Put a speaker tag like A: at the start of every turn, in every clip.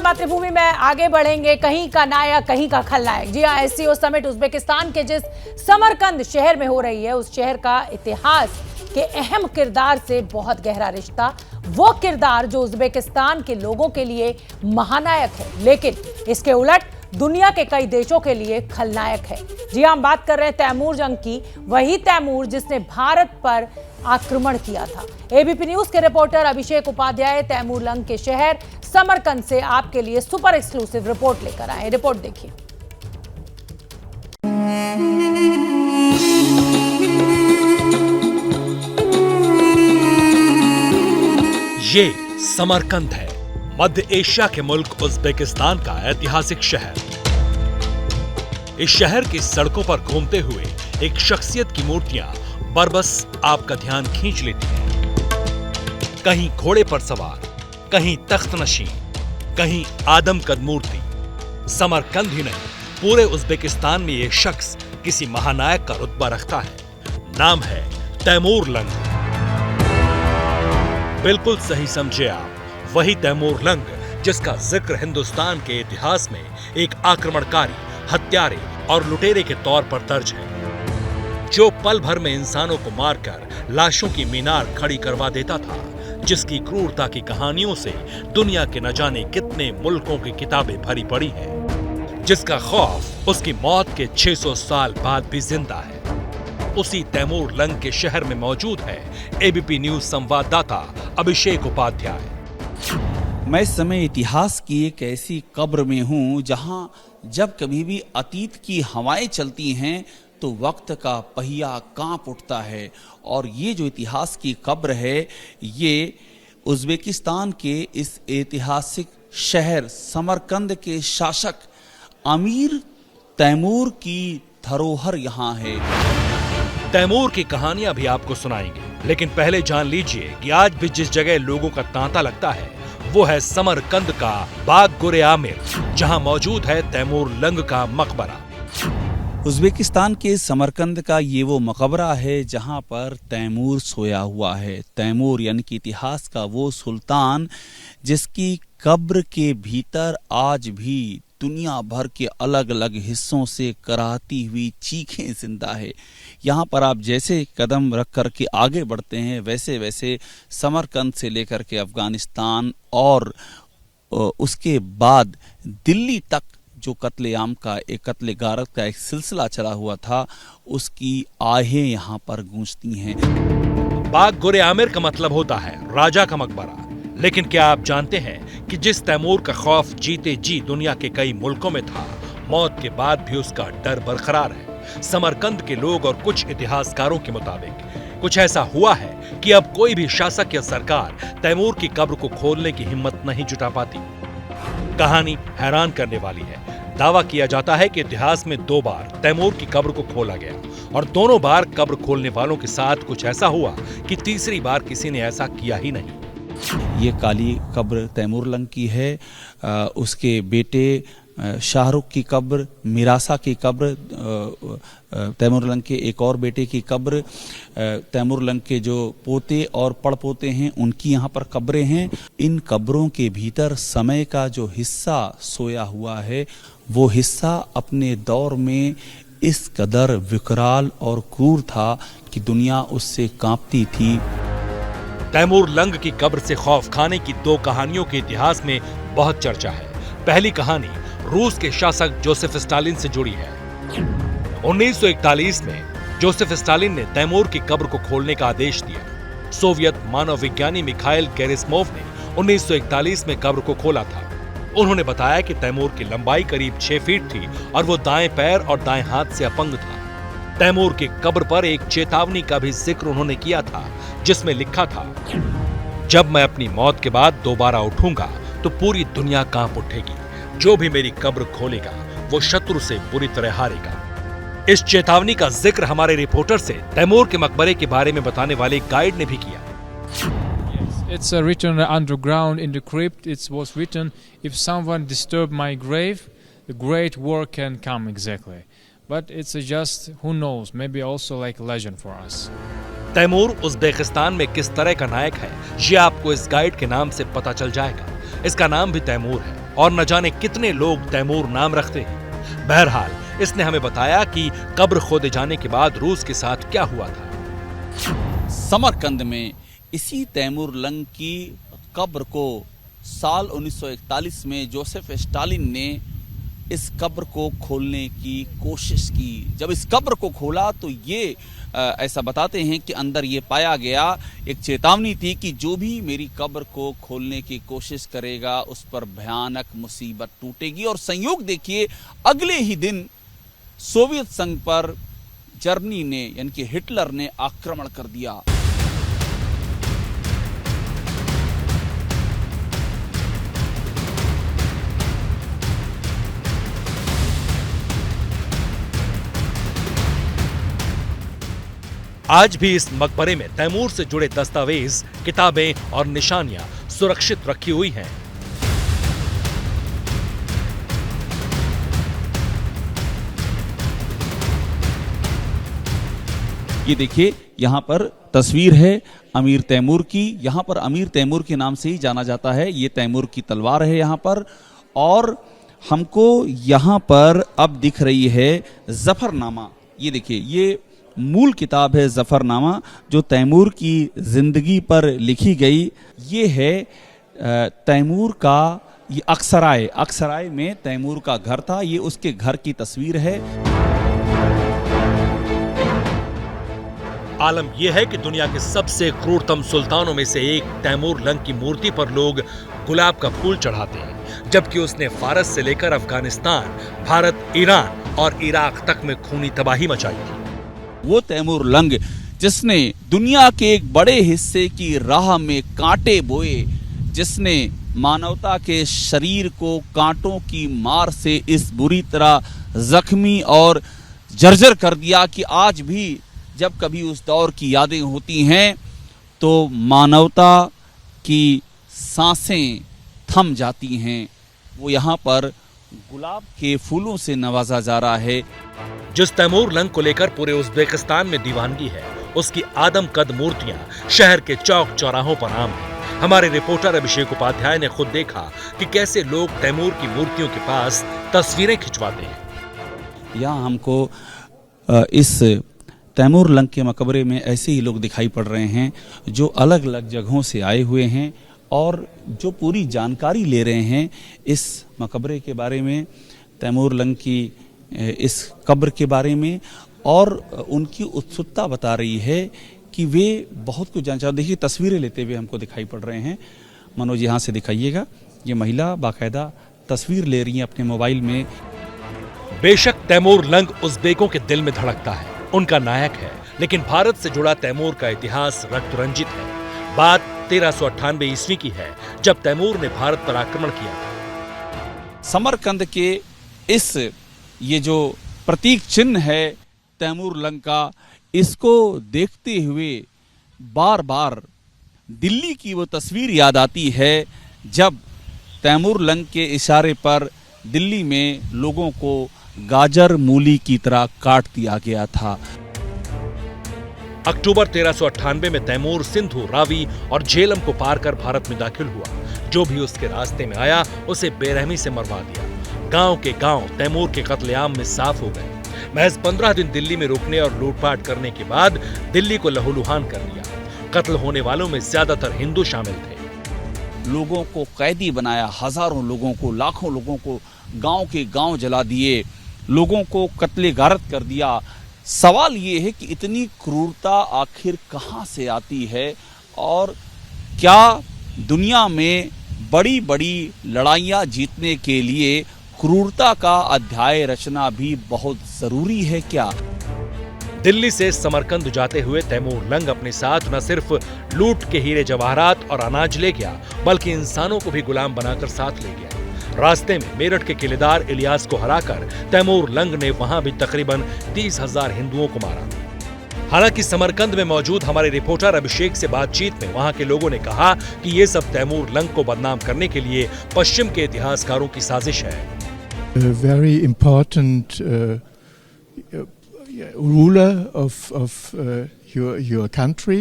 A: मातृभूमि में आगे बढ़ेंगे। कहीं का नायक कहीं का खलनायक। जी हाँ, एससीओ समिट उज्बेकिस्तान के जिस समरकंद शहर में हो रही है, उस शहर का इतिहास के अहम किरदार से बहुत गहरा रिश्ता। वो किरदार जो उज्बेकिस्तान के लोगों के लिए महानायक है, लेकिन इसके उलट दुनिया के कई देशों के लिए खलनायक है। जी हम बात कर रहे हैं तैमूर जंग की, वही तैमूर जिसने भारत पर आक्रमण किया था। एबीपी न्यूज के रिपोर्टर अभिषेक उपाध्याय तैमूर लंग के शहर समरकंद से आपके लिए सुपर एक्सक्लूसिव रिपोर्ट लेकर आए। रिपोर्ट देखिए।
B: ये समरकंद है, मध्य एशिया के मुल्क उज्बेकिस्तान का ऐतिहासिक शहर। इस शहर की सड़कों पर घूमते हुए एक शख्सियत की मूर्तियां बरबस आपका ध्यान खींच लेती हैं। कहीं घोड़े पर सवार, कहीं तख्त नशीं, कहीं आदमकद मूर्ति। समरकंद ही नहीं, पूरे उज्बेकिस्तान में ये शख्स किसी महानायक का रुतबा रखता है। नाम है तैमूर लंग। बिल्कुल सही समझे आप, वही तैमूर लंग जिसका जिक्र हिंदुस्तान के इतिहास में एक आक्रमणकारी, हत्यारे और लुटेरे के तौर पर दर्ज है, जो पल भर में इंसानों को मारकर लाशों की मीनार खड़ी करवा देता था, जिसकी क्रूरता की कहानियों से दुनिया के न जाने कितने मुल्कों की किताबें भरी पड़ी हैं, जिसका खौफ उसकी मौत के 600 साल बाद भी जिंदा है। उसी तैमूर लंग के शहर में मौजूद है एबीपी न्यूज संवाददाता अभिषेक उपाध्याय।
C: मैं इस समय इतिहास की एक ऐसी कब्र में हूं जहां जब कभी भी अतीत की हवाएं चलती हैं तो वक्त का पहिया कांप उठता है। और ये जो इतिहास की कब्र है, ये उज्बेकिस्तान के इस ऐतिहासिक शहर समरकंद के शासक अमीर तैमूर की धरोहर यहाँ है।
B: तैमूर की कहानियां भी आपको सुनाएंगे, लेकिन पहले जान लीजिए कि आज भी जिस जगह लोगों का तांता लगता है वो है समरकंद का बाग-गुर-ए-आमिर, जहां मौजूद है तैमूर लंग का मकबरा।
C: उज्बेकिस्तान के समरकंद का ये वो मकबरा है जहां पर तैमूर सोया हुआ है। तैमूर यानी कि इतिहास का वो सुल्तान जिसकी कब्र के भीतर आज भी दुनिया भर के अलग अलग हिस्सों से कराहती हुई चीखें जिंदा है। यहाँ पर आप जैसे कदम रख कर के आगे बढ़ते हैं, वैसे वैसे समरकंद से लेकर के अफगानिस्तान और उसके बाद दिल्ली तक जो कत्लेआम का एक कत्ले गारत का एक सिलसिला चला हुआ था, उसकी आहें यहाँ पर गूंजती हैं।
B: बाग-गुर-ए-आमिर का मतलब होता है राजा का मकबरा। लेकिन क्या आप जानते हैं कि जिस तैमूर का खौफ जीते जी दुनिया के कई मुल्कों में था, मौत के बाद भी उसका डर बरकरार है। समरकंद के लोग और कुछ इतिहासकारों के मुताबिक कुछ ऐसा हुआ है कि अब कोई भी शासक या सरकार तैमूर की कब्र को खोलने की हिम्मत नहीं जुटा पाती। कहानी हैरान करने वाली है। दावा किया जाता है कि इतिहास में 2 बार तैमूर की कब्र को खोला गया और दोनों बार कब्र खोलने वालों के साथ कुछ ऐसा हुआ कि तीसरी बार किसी ने ऐसा किया ही नहीं।
C: ये काली कब्र तैमूर लंग की है। उसके बेटे शाहरुख की कब्र, मिरासा की कब्र, तैमूर लंग के एक और बेटे की कब्र, तैमूर लंग के जो पोते और पड़पोते हैं उनकी यहाँ पर कब्रें हैं। इन कब्रों के भीतर समय का जो हिस्सा सोया हुआ है, वो हिस्सा अपने दौर में इस कदर विकराल और क्रूर था कि दुनिया उससे कांपती थी।
B: तैमूर लंग की कब्र से खौफ खाने की 2 कहानियों के इतिहास में बहुत चर्चा है। पहली कहानी रूस के शासक जोसेफ स्टालिन से जुड़ी है। 1941 में जोसेफ स्टालिन ने तैमूर की कब्र को खोलने का आदेश दिया। सोवियत मानव विज्ञानी मिखाइल गेरिस्मोव ने 1941 में कब्र को खोला था। उन्होंने बताया कि तैमूर की लंबाई करीब 6 फीट थी और वो दाएं पैर और दाएं हाथ से अपंग था। तैमूर की कब्र पर एक चेतावनी का भी जिक्र उन्होंने किया था, जिसमें लिखा था, जब मैं अपनी मौत के बाद दोबारा उठूंगा तो पूरी दुनिया कांप उठेगी। जो भी मेरी कब्र खोलेगा वो शत्रु से बुरी तरह हारेगा। इस चेतावनी का जिक्र हमारे रिपोर्टर से तैमूर के मकबरे के बारे में बताने वाले गाइड ने भी किया।
D: It's written underground in the crypt. It was written, if someone disturb my grave, the great war can come exactly. But it's just, who knows, maybe also like legend for us.
B: Timur Uzbekistan में किस तरह का नायक है, ये आपको इस guide के नाम से पता चल जाएगा। इसका नाम भी तैमूर है और न जाने कितने लोग तैमूर नाम रखते हैं। बहरहाल इसने हमें बताया कि कब्र खोदे जाने के बाद रूस के साथ क्या हुआ था।
C: समरकंद में इसी तैमूर लंग की कब्र को साल 1941 में जोसेफ स्टालिन ने इस कब्र को खोलने की कोशिश की। जब इस कब्र को खोला तो ये ऐसा बताते हैं कि अंदर ये पाया गया, एक चेतावनी थी कि जो भी मेरी कब्र को खोलने की कोशिश करेगा उस पर भयानक मुसीबत टूटेगी। और संयोग देखिए, अगले ही दिन सोवियत संघ पर जर्मनी ने यानी कि हिटलर ने आक्रमण कर दिया।
B: आज भी इस मकबरे में तैमूर से जुड़े दस्तावेज, किताबें और निशानियां सुरक्षित रखी हुई हैं।
C: ये देखिए, यहाँ पर तस्वीर है अमीर तैमूर की। यहाँ पर अमीर तैमूर के नाम से ही जाना जाता है। ये तैमूर की तलवार है यहाँ पर। और हमको यहाँ पर अब दिख रही है जफरनामा। ये देखिए, ये मूल किताब है जफरनामा, जो तैमूर की जिंदगी पर लिखी गई। ये है तैमूर का, ये अक्सराय में तैमूर का घर था। ये उसके घर की तस्वीर है।
B: आलम यह है कि दुनिया के सबसे क्रूरतम सुल्तानों में से एक तैमूर लंग की मूर्ति पर लोग गुलाब का फूल चढ़ाते हैं, जबकि उसने फारस से लेकर अफगानिस्तान, भारत, ईरान और इराक तक में खूनी तबाही मचाई थी।
C: वो तैमूर लंग जिसने दुनिया के एक बड़े हिस्से की राह में कांटे बोए, जिसने मानवता के शरीर को कांटों की मार से इस बुरी तरह जख्मी और जर्जर कर दिया कि आज भी जब कभी उस दौर की यादें होती हैं तो मानवता की सांसें थम जाती हैं। वो यहाँ पर गुलाब के फूलों से नवाजा जा रहा है।
B: जिस तैमूर लंग को लेकर पूरे उज्बेकिस्तान में दीवानगी है, उसकी आदमकद मूर्तियां शहर के चौक चौराहों पर आम हैं। हमारे रिपोर्टर अभिषेक उपाध्याय ने खुद देखा कि कैसे लोग तैमूर की मूर्तियों के पास तस्वीरें खिंचवाते हैं।
C: यहाँ हमको इस तैमूर लंग के मकबरे में ऐसे ही लोग दिखाई पड़ रहे हैं जो अलग अलग जगहों से आए हुए हैं और जो पूरी जानकारी ले रहे हैं इस मकबरे के बारे में, तैमूर लंग की इस कब्र के बारे में, और उनकी उत्सुकता बता रही है कि वे बहुत कुछ जानते हैं। देखिए, तस्वीरें लेते हुए हमको दिखाई पड़ रहे हैं। मनोज, यहाँ से दिखाइएगा। ये महिला बाकायदा तस्वीर ले रही है अपने मोबाइल में।
B: बेशक तैमूर लंग उज्बेकों के दिल में धड़कता है, उनका नायक है, लेकिन भारत से जुड़ा तैमूर का इतिहास रक्त रंजित है। बात 1398 ईस्वी की है, जब तैमूर ने भारत पर आक्रमण किया था।
C: समरकंद के इस ये जो प्रतीक चिन्ह है तैमूर लंग का, इसको देखते हुए बार बार दिल्ली की वो तस्वीर याद आती है जब तैमूर लंग के इशारे पर दिल्ली में लोगों को गाजर मूली की तरह काट दिया गया था।
B: अक्टूबर 1398 में तैमूर सिंधु, रावी और झेलम को पार कर भारत में दाखिल हुआ। जो भी उसके रास्ते में आया उसे बेरहमी से मरवा दिया। गांव के गांव तैमूर के कत्लेआम में साफ हो गए। महज 15 दिन दिल्ली में रुकने और लूटपाट करने के बाद दिल्ली को लहूलुहान कर दिया। कत्ल होने वालों में ज्यादातर हिंदू शामिल थे।
C: लोगों को कैदी बनाया, हजारों लोगों को, लाखों लोगों को गांव के गांव जला दिए, लोगों को कत्ले गारत कर दिया। सवाल ये है कि इतनी क्रूरता आखिर कहां से आती है और क्या दुनिया में बड़ी बड़ी लड़ाइयां जीतने के लिए क्रूरता का अध्याय रचना भी बहुत जरूरी है क्या?
B: दिल्ली से समरकंद जाते हुए तैमूर लंग अपने साथ न सिर्फ लूट के हीरे जवाहरात और अनाज ले गया, बल्कि इंसानों को भी गुलाम बनाकर साथ ले गया। रास्ते में मेरठ के किलेदार इलियास को हराकर तैमूर लंग ने वहां भी तकरीबन 30,000 हिंदुओं को मारा। हालांकि समरकंद में मौजूद हमारे रिपोर्टर अभिषेक से बातचीत में वहां के लोगों ने कहा कि ये सब तैमूर लंग को बदनाम करने के लिए पश्चिम के इतिहासकारों की साजिश है।
E: Very important ruler of your country,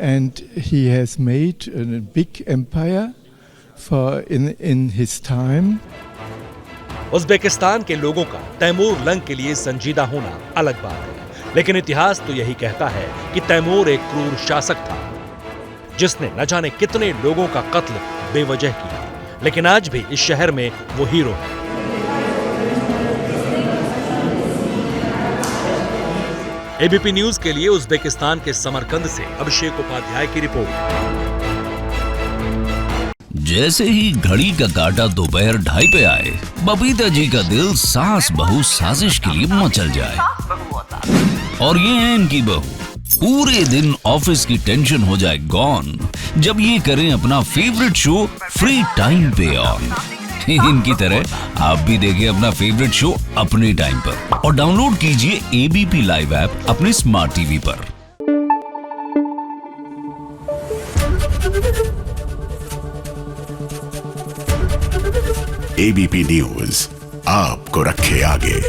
E: and he has made a big empire in his time.
B: Uzbekistan के लोगों का तैमूर लंग के लिए संजीदा होना अलग बात है, लेकिन इतिहास तो यही कहता है कि तैमूर एक क्रूर शासक था जिसने न जाने कितने लोगों का कत्ल बेवजह किया, लेकिन आज भी इस शहर में वो हीरो है। एबीपी न्यूज के लिए उज्बेकिस्तान के समरकंद से अभिषेक उपाध्याय की रिपोर्ट।
F: जैसे ही घड़ी का काटा दोपहर 2:30 पे आए, बबीता जी का दिल सास बहू साजिश के लिए मचल जाए। और ये है इनकी बहू, पूरे दिन ऑफिस की टेंशन हो जाए गॉन जब ये करें अपना फेवरेट शो फ्री टाइम पे ऑन। इनकी तरह आप भी देखें अपना फेवरेट शो अपने टाइम पर और डाउनलोड कीजिए एबीपी लाइव ऐप अपने स्मार्ट टीवी पर।
G: एबीपी न्यूज आपको रखे आगे।